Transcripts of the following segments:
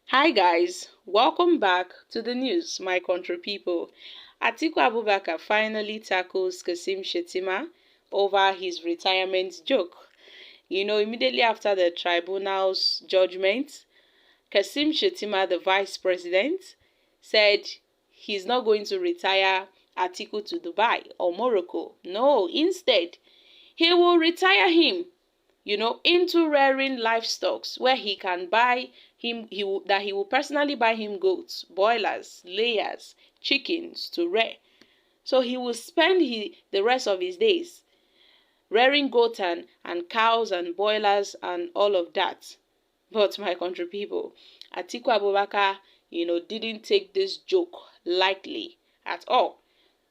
Hi guys, welcome back to the news, my country people. Atiku Abubakar finally tackles Kasim Shettima over his retirement joke. Immediately after the tribunal's judgment, Kasim Shettima, the vice president, said he's not going to retire Atiku to Dubai or Morocco. No, instead, he will retire him into rearing livestock where he can buy him, he will personally buy him goats, boilers, layers, chickens to rear. So he will spend the rest of his days rearing goats and cows and boilers and all of that. But my country people, Atiku Abubakar, didn't take this joke lightly at all.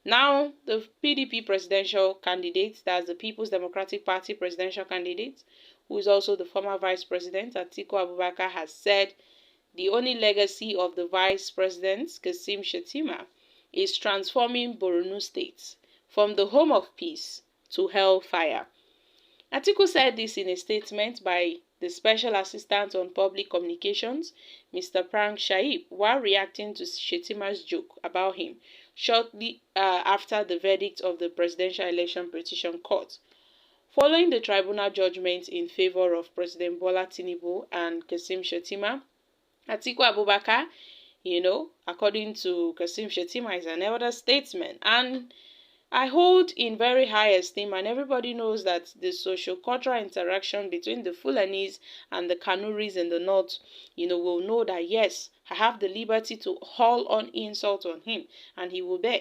Now, the PDP presidential candidate, that's the People's Democratic Party presidential candidate, who is also the former vice president, Atiku Abubakar, has said the only legacy of the vice president, Kasim Shettima, is transforming Borno State from the home of peace to hellfire. Atiku said this in a statement by the Special Assistant on Public Communications, Mr. Prank Shaib, while reacting to Shettima's joke about him shortly after the verdict of the Presidential Election Petition Court. Following the tribunal judgment in favor of President Bola Tinubu and Kasim Shettima, Atiku Abubakar, according to Kasim Shettima, is an elder statesman and I hold in very high esteem, and everybody knows that the socio-cultural interaction between the Fulanis and the Kanuris in the north, will know that yes, I have the liberty to haul on insult on him, and he will bear,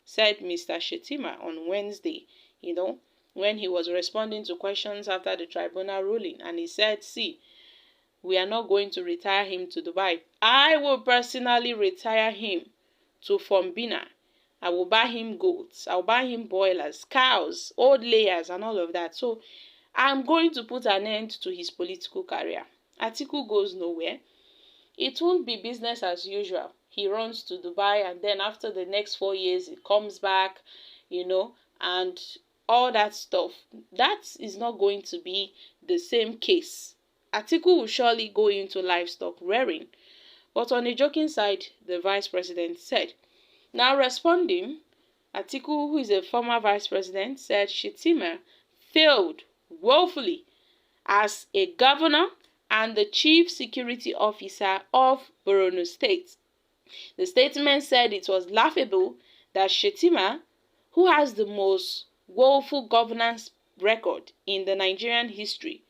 said Mr. Shettima on Wednesday, when he was responding to questions after the tribunal ruling, and he said, see, we are not going to retire him to Dubai. I will personally retire him to Fombina. I will buy him goats. I'll buy him boilers, cows, old layers, and all of that. So I'm going to put an end to his political career. Atiku goes nowhere. It won't be business as usual. He runs to Dubai and then after the next 4 years, he comes back, and all that stuff. That is not going to be the same case. Atiku will surely go into livestock rearing. But on a joking side, the vice president said, now responding, Atiku, who is a former vice president, said Shettima failed woefully as a governor and the chief security officer of Borno State. The statement said it was laughable that Shettima, who has the most woeful governance record in the Nigerian history,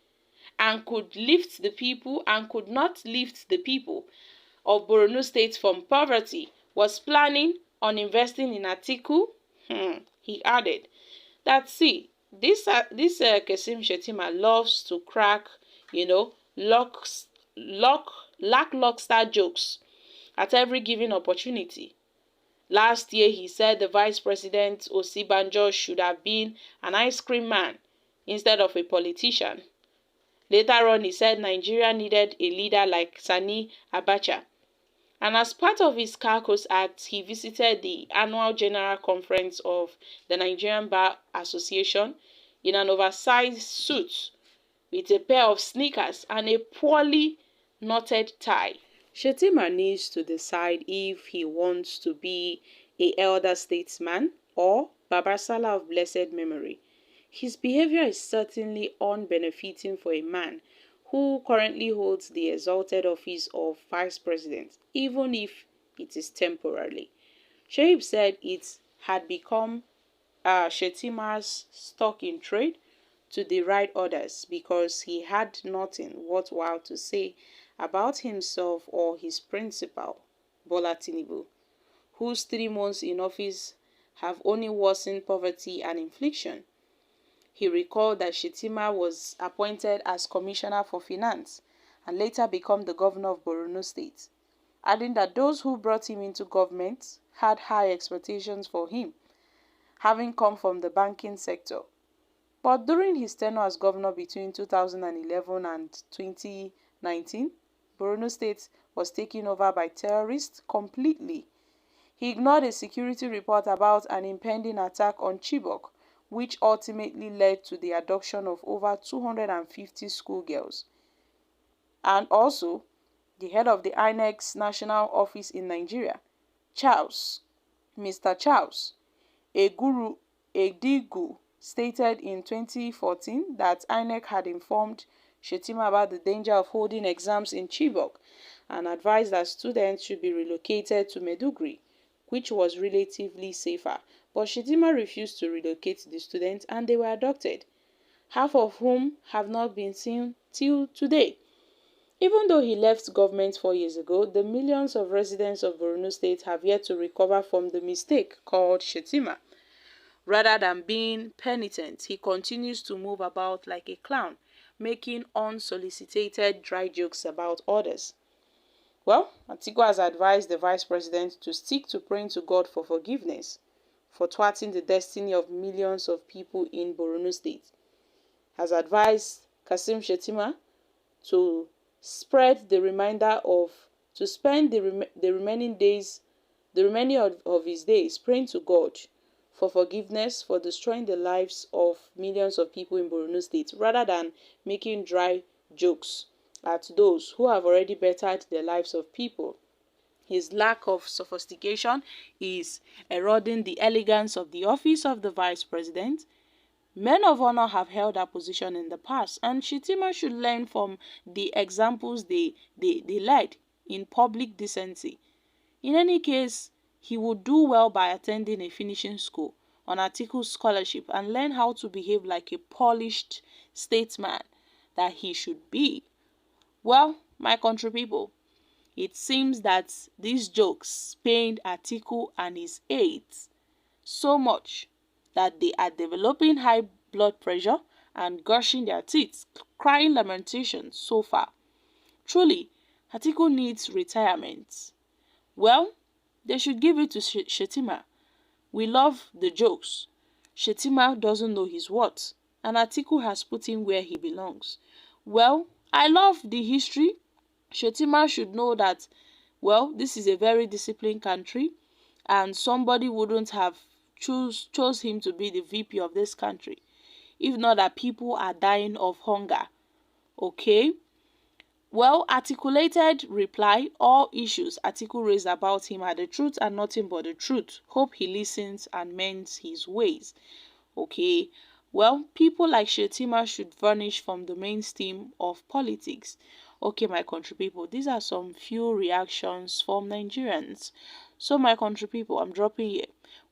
and could not lift the people of Borno State from poverty, was planning on investing in Atiku. He added that, see, this Kasim Shettima loves to crack, lackluster jokes at every given opportunity. Last year, he said the Vice President Osibanjo should have been an ice cream man instead of a politician. Later on, he said Nigeria needed a leader like Sani Abacha. And as part of his Caucus Act, he visited the annual General Conference of the Nigerian Bar Association in an oversized suit with a pair of sneakers and a poorly knotted tie. Shettima needs to decide if he wants to be a elder statesman or Babasala of blessed memory. His behavior is certainly unbenefiting for a man who currently holds the exalted office of vice president, even if it is temporarily. Shaib said it had become Shettima's stock in trade to deride others because he had nothing worthwhile to say about himself or his principal, Bola Tinubu, whose 3 months in office have only worsened poverty and inflation. He recalled that Shettima was appointed as Commissioner for Finance and later became the governor of Borno State, adding that those who brought him into government had high expectations for him, having come from the banking sector. But during his tenure as governor between 2011 and 2019, Borno State was taken over by terrorists completely. He ignored a security report about an impending attack on Chibok, which ultimately led to the abduction of over 250 schoolgirls. And also, The head of the INEC's national office in Nigeria, Charles, Mr. Charles Edigu, stated in 2014 that INEC had informed Shettima about the danger of holding exams in Chibok and advised that students should be relocated to Maiduguri, which was relatively safer. But Shettima refused to relocate the students and they were abducted, half of whom have not been seen till today. Even though he left government 4 years ago, the millions of residents of Borno State have yet to recover from the mistake called Shettima. Rather than being penitent, he continues to move about like a clown, making unsolicited dry jokes about others. Well, Atiku has advised the vice president to stick to praying to God for forgiveness for thwarting the destiny of millions of people in Borno State. Has advised Kasim Shettima to spend the remaining of his days praying to God for forgiveness for destroying the lives of millions of people in Borno State, rather than making dry jokes at those who have already bettered the lives of people. His lack of sophistication is eroding the elegance of the office of the vice president. Men of honor have held that position in the past, and Shettima should learn from the examples they led in public decency. In any case, he would do well by attending a finishing school on Atiku's scholarship and learn how to behave like a polished statesman that he should be. Well, my country people, it seems that these jokes pained Atiku and his aides so much that they are developing high blood pressure and gushing their teeth, crying lamentations so far. Truly, Atiku needs retirement. Well, they should give it to Shettima. We love the jokes. Shettima doesn't know his worth, and Atiku has put him where he belongs. Well, I love the history. Shettima should know that, well, this is a very disciplined country, and somebody wouldn't have chose him to be the VP of this country if not that people are dying of hunger. Okay? Well articulated reply. All issues Atiku raised about him are the truth and nothing but the truth. Hope he listens and mends his ways. Okay? Well, people like Shettima should vanish from the mainstream of politics. Okay, my country people, these are some few reactions from Nigerians. So, my country people, I'm dropping here.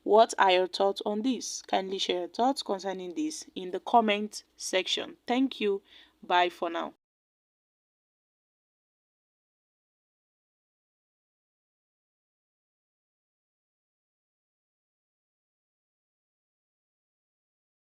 What are your thoughts on this? Kindly share your thoughts concerning this in the comment section. Thank you. Bye for now.